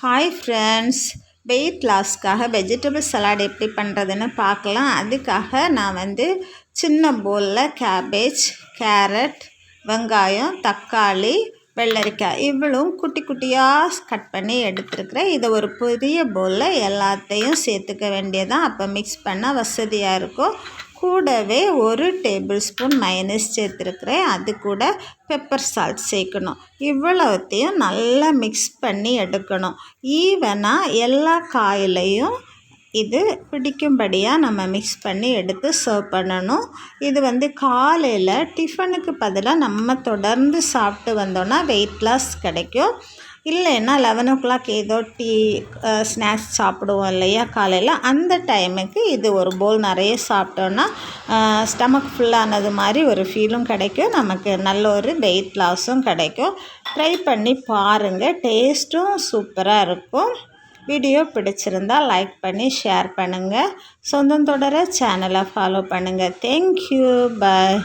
Hi friends, weight லாஸ்க்காக vegetable salad எப்படி பண்ணுறதுன்னு பார்க்கலாம். அதுக்காக நான் சின்ன பவுலில் கேபேஜ், கேரட், வெங்காயம், தக்காளி, வெள்ளரிக்காய் இவ்வளவும் குட்டி குட்டியாக கட் பண்ணி எடுத்துருக்கிறேன். இதை ஒரு பெரிய பவுலில் எல்லாத்தையும் சேர்த்துக்க வேண்டியதான். அப்போ மிக்ஸ் பண்ணால் வசதியாக இருக்கும். கூடவே 1 டேபிள் ஸ்பூன் மைனஸ் சேர்த்துருக்குறேன். அது கூட பெப்பர் சால்ட் சேர்க்கணும். இவ்வளோத்தையும் நல்லா மிக்ஸ் பண்ணி எடுக்கணும். ஈவனாக எல்லா காயிலையும் இது பிடிக்கும்படியாக நம்ம மிக்ஸ் பண்ணி எடுத்து சர்வ் பண்ணணும். இது காலையில் டிஃபனுக்கு பதிலாக நம்ம தொடர்ந்து சாப்பிட்டு வந்தோன்னா வெயிட் லாஸ் கிடைக்கும். இல்லைன்னா 11 o'clock ஏதோ டீ ஸ்நாக்ஸ் சாப்பிடுவோம் இல்லையா காலையில், அந்த டைமுக்கு இது ஒரு பவுல் நிறைய சாப்பிட்டோன்னா ஸ்டமக் ஃபுல்லானது மாதிரி ஒரு ஃபீலும் கிடைக்கும். நமக்கு நல்ல ஒரு வெயிட் லாஸும் கிடைக்கும். ட்ரை பண்ணி பாருங்கள், டேஸ்ட்டும் சூப்பராக இருக்கும். வீடியோ பிடிச்சிருந்தால் லைக் பண்ணி ஷேர் பண்ணுங்கள். சொந்தம் தொடர சேனலை ஃபாலோ பண்ணுங்கள். தேங்க்யூ, பாய்.